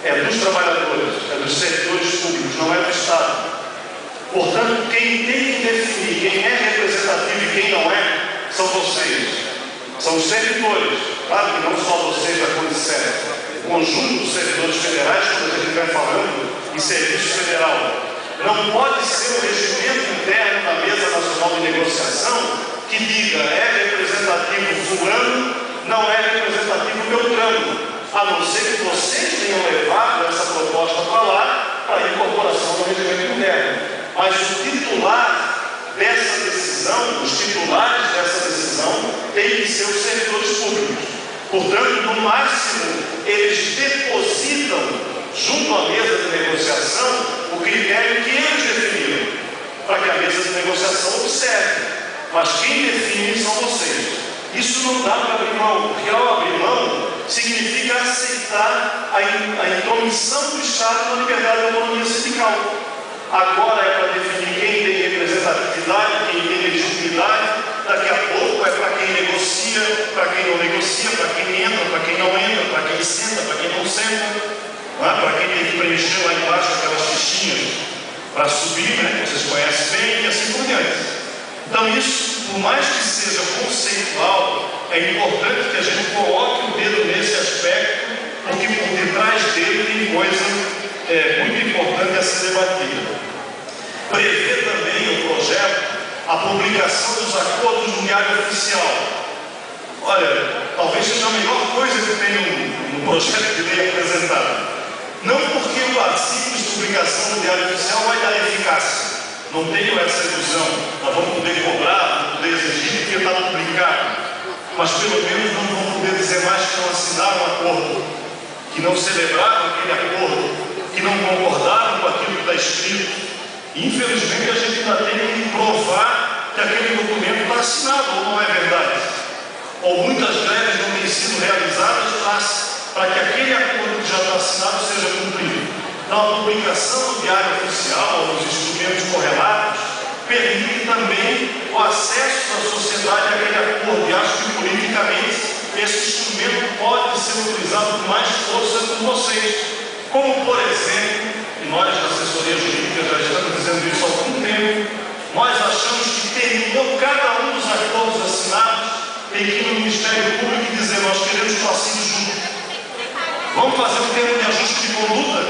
é dos trabalhadores, é dos servidores públicos, não é do Estado. Portanto, quem tem que definir quem é representativo e quem não é, são vocês. São os servidores. Claro que não só vocês da Conselho, o conjunto dos servidores federais, quando a gente vai falando em serviço federal. Não pode ser o regimento interno da Mesa Nacional de Negociação que diga é representativo fulano, não é representativo Beltrano, a não ser que vocês tenham levado essa proposta para lá para a incorporação do regimento interno. Mas o titular dessa decisão, os titulares dessa decisão, têm que ser os servidores públicos. Portanto, no máximo, eles depositam junto à mesa de negociação o critério que eles definiram, para que a mesa de negociação observe. Mas quem define são vocês. Isso não dá para abrir mão, porque ao abrir mão significa aceitar a intromissão do Estado na liberdade e autonomia sindical. Agora é para definir quem tem representatividade, quem tem legitimidade. Daqui a pouco é para quem negocia, para quem não negocia, para quem entra, para quem não entra, para quem senta, para quem não senta, para quem tem que preencher lá embaixo aquelas fichinhas para subir, né? Vocês conhecem bem, e assim por diante. Então isso, por mais que seja conceitual, é importante que a gente coloque o dedo nesse aspecto, porque por detrás dele tem coisa muito importante a ser debatida. Prevê também o projeto a publicação dos acordos no Diário Oficial. Olha, talvez seja a melhor coisa que tem no projeto de lei apresentado. Não porque o artigo de publicação do Diário Oficial vai dar eficácia. Não tenho essa ilusão. Nós vamos poder cobrar, vamos poder exigir, porque está publicado. Mas pelo menos não vão poder dizer mais que não assinaram um acordo, que não celebraram aquele acordo, que não concordaram com aquilo que está escrito. Infelizmente, a gente ainda tem que provar que aquele documento está assinado, ou não é verdade. Ou muitas greves não têm sido realizadas para que aquele acordo que já está assinado seja cumprido. Então, a publicação do Diário Oficial, ou dos instrumentos correlatos, permite também o acesso da sociedade àquele acordo. E acho que, politicamente, esse instrumento pode ser utilizado com mais força por vocês. Como, por exemplo, e nós da assessoria jurídica já estamos dizendo isso há algum tempo, nós achamos que terminou cada um dos acordos assinados, tem que ir no Ministério Público e dizer: nós queremos passivo junto. Vamos fazer um termo de ajuste de conduta,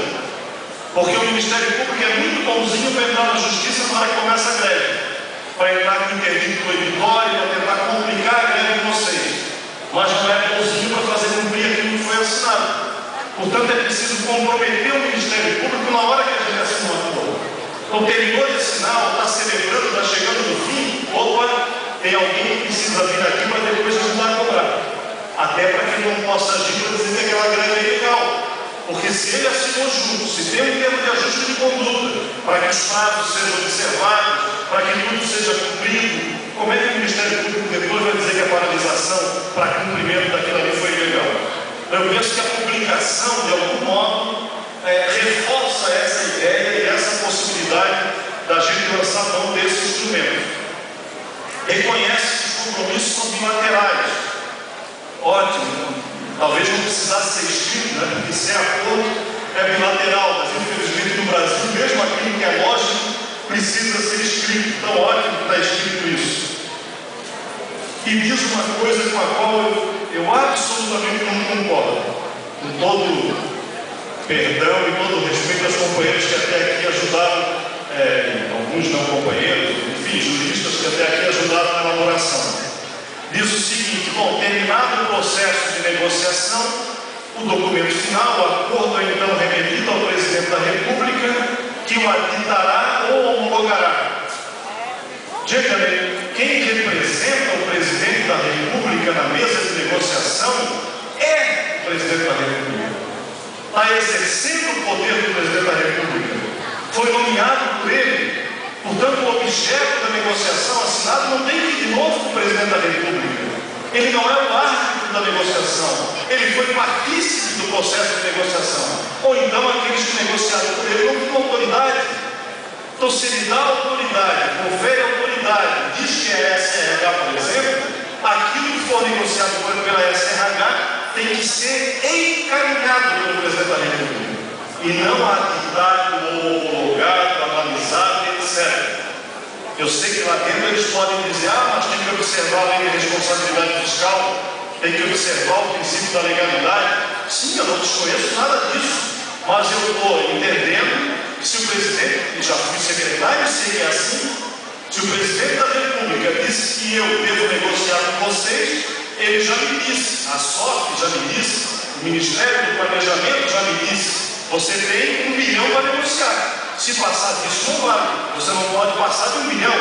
porque o Ministério Público é muito bonzinho para entrar na justiça na hora que começa a greve, para entrar com interdito proibitório, para tentar complicar a greve de vocês, mas não é bonzinho para fazer cumprir aquilo que foi assinado. Portanto, é preciso comprometer o Ministério Público na hora que a gente assina um acordo. Então, terminou de assinar, está celebrando, está chegando no fim, opa, tem alguém que precisa vir aqui para depois ajudar a cobrar. Até para que ele não possa agir para dizer que aquela greve é ilegal. Porque se ele assinou junto, se tem um termo de ajuste de conduta, para que os prazos sejam observados, para que tudo seja cumprido, como é que o Ministério Público depois vai dizer que a paralisação para cumprimento daquilo ali foi ilegal? Eu penso que a publicação, de algum modo, reforça essa ideia e essa possibilidade da gente lançar mão desse instrumento. Reconhece que os compromissos são bilaterais. Ótimo. Talvez não precisasse ser escrito, né? Porque sem acordo é bilateral, mas infelizmente no Brasil, mesmo aquilo que é lógico, precisa ser escrito. Então, ótimo que está escrito isso. E diz uma coisa com a qual eu absolutamente não concordo, com todo perdão e todo respeito aos companheiros que até aqui ajudaram, alguns não companheiros, enfim, juristas que até aqui ajudaram na elaboração. Diz o seguinte: bom, terminado o processo de negociação, o documento final, o acordo é então remetido ao Presidente da República, que o aditará ou homologará. Diga-me, quem representa o Presidente da República na mesa de negociação é o Presidente da República. Está exercendo o poder do Presidente da República. Foi nomeado por ele. Portanto, o objeto da negociação assinado não tem que ir de novo para o Presidente da República. Ele não é o árbitro da negociação. Ele foi partícipe do processo de negociação. Ou então aqueles que negociaram por ele não têm autoridade. Então, se ele dá autoridade, confere autoridade, diz que é SRH, por exemplo, aquilo que for negociado pela SRH tem que ser encaminhado pelo Presidente da República. e não aditado ou homologado, analisado, etc. Eu sei que lá dentro eles podem dizer, mas tem que observar a lei de responsabilidade fiscal, tem que observar o princípio da legalidade. Sim, eu não desconheço nada disso, mas eu estou entendendo que se o presidente, e já fui secretário, sei que é assim, se o presidente da República disse que eu devo negociar com vocês, ele já me disse, a SOF já me disse, o Ministério do Planejamento já me disse, você tem 1 milhão para negociar. Se passar disso, não vale. Você não pode passar de 1 milhão.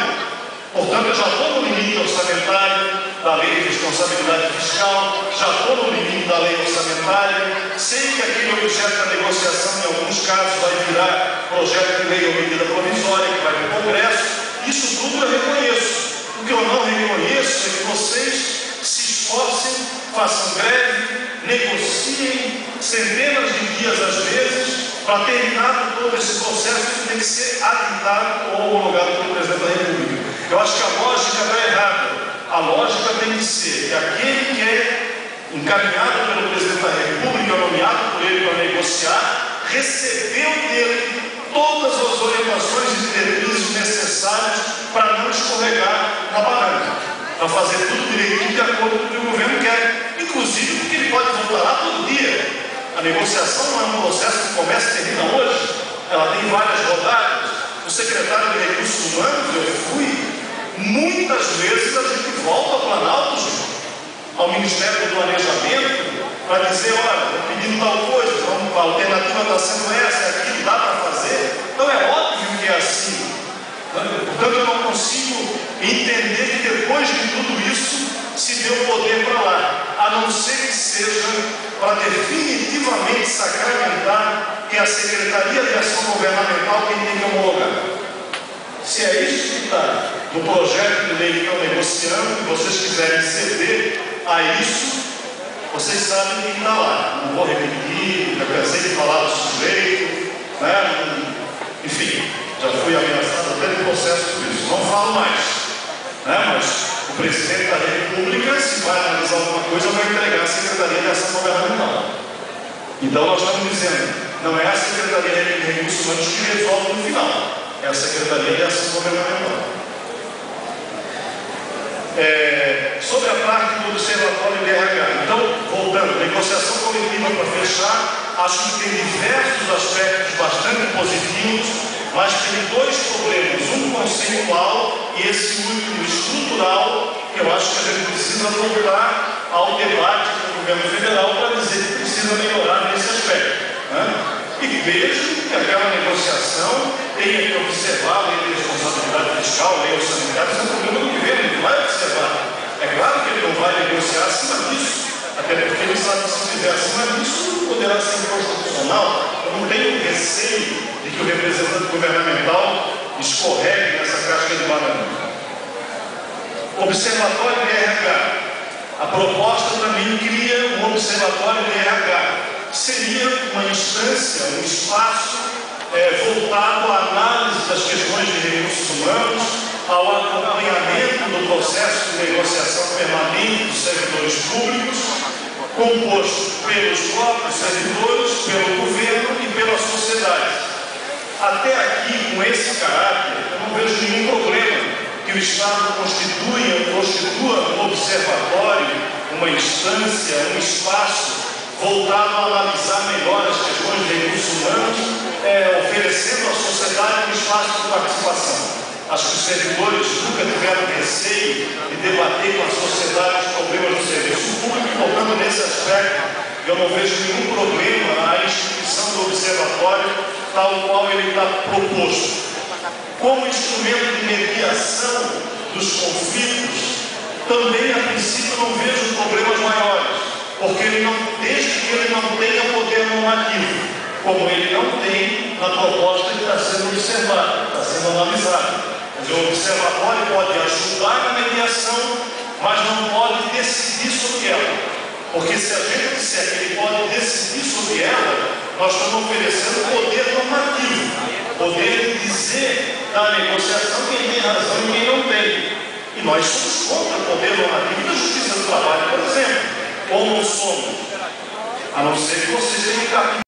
Portanto, eu já estou no limite orçamentário da lei de responsabilidade fiscal, já estou no limite da lei orçamentária, sei que aquele objeto da negociação, em alguns casos, vai virar projeto de lei ou medida provisória, que vai para o Congresso. Isso tudo eu reconheço. O que eu não reconheço é que vocês se esforcem, façam greve, negociem centenas de dias às vezes, para terminar todo esse processo que tem que ser aditado ou homologado pelo presidente da República. Eu acho que a lógica está errada. A lógica tem que ser que aquele que é encaminhado pelo presidente da República, nomeado por ele para negociar, recebeu dele todas as orientações e diretrizes necessárias para não escorregar na barranca, para fazer tudo direitinho de acordo com o que o governo quer, inclusive porque ele pode voltar lá todo dia. A negociação não é um processo que começa e termina hoje, ela tem várias rodadas. O secretário de Recursos Humanos, eu fui muitas vezes, a gente volta ao Planalto, ao Ministério do Planejamento, para dizer, olha, estou pedindo tal coisa, então, a alternativa está sendo essa, aquilo dá para fazer. Então é óbvio que é assim. Portanto, eu não consigo entender que depois de tudo isso se deu poder para lá, a não ser que seja para definitivamente sacramentar que é a Secretaria de Ação Governamental quem tem que homologar. Se é isso que está no projeto de lei que estão negociando, e vocês quiserem ceder a isso, vocês sabem quem está lá. Não vou repetir, já cansei de falar do sujeito, né? Enfim, já fui ameaçado até de processo por isso. Não falo mais, né? Mas o presidente da República, se vai analisar alguma coisa, vai entregar a Secretaria de Ação Governamental. Então nós estamos dizendo, não é a Secretaria de Recursos Humanos que resolve no final, é a Secretaria de Ação Governamental. Sobre a parte do Observatório de RH, então, voltando, negociação coletiva para fechar, acho que tem diversos aspectos bastante positivos, mas tem dois problemas, um conceitual e esse último estrutural, que eu acho que a gente precisa voltar ao debate com o governo federal para dizer que precisa melhorar nesse aspecto, né? E vejo que aquela negociação tem que observar a lei de responsabilidade fiscal, a lei orçamentária, isso é um problema do governo, ele vai observar. É claro que ele não vai negociar acima disso, até porque ele sabe que se fizer acima disso, poderá ser inconstitucional. Eu não tenho receio de que o representante governamental escorregue nessa casca de banana. Observatório de RH. A proposta para mim cria um observatório de RH. Seria uma instância, um espaço voltado à análise das questões de recursos humanos, ao acompanhamento do processo de negociação permanente dos servidores públicos, composto pelos próprios servidores, pelo governo e pela sociedade. Até aqui, com esse caráter, eu não vejo nenhum problema que o Estado constitua um observatório, uma instância, um espaço voltado a analisar melhor as questões de recursos humanos, oferecendo à sociedade um espaço de participação. Acho que os servidores nunca tiveram receio de debater com a sociedade os problemas do serviço público, e, portanto, nesse aspecto, eu não vejo nenhum problema na instituição do observatório, tal qual ele está proposto. Como instrumento de mediação dos conflitos, também, a princípio, não vejo problemas maiores, porque desde que ele não tenha poder normativo, como ele não tem na proposta que está sendo observada, está sendo analisada. Quer dizer, o observatório pode ajudar na mediação, mas não pode decidir sobre ela. Porque se a gente disser que ele pode decidir sobre ela, nós estamos oferecendo poder normativo, poder de dizer na negociação quem tem razão e quem não tem. E nós somos contra o poder normativo da Justiça do Trabalho, por exemplo. Ou não somos? A não ser que vocês tenham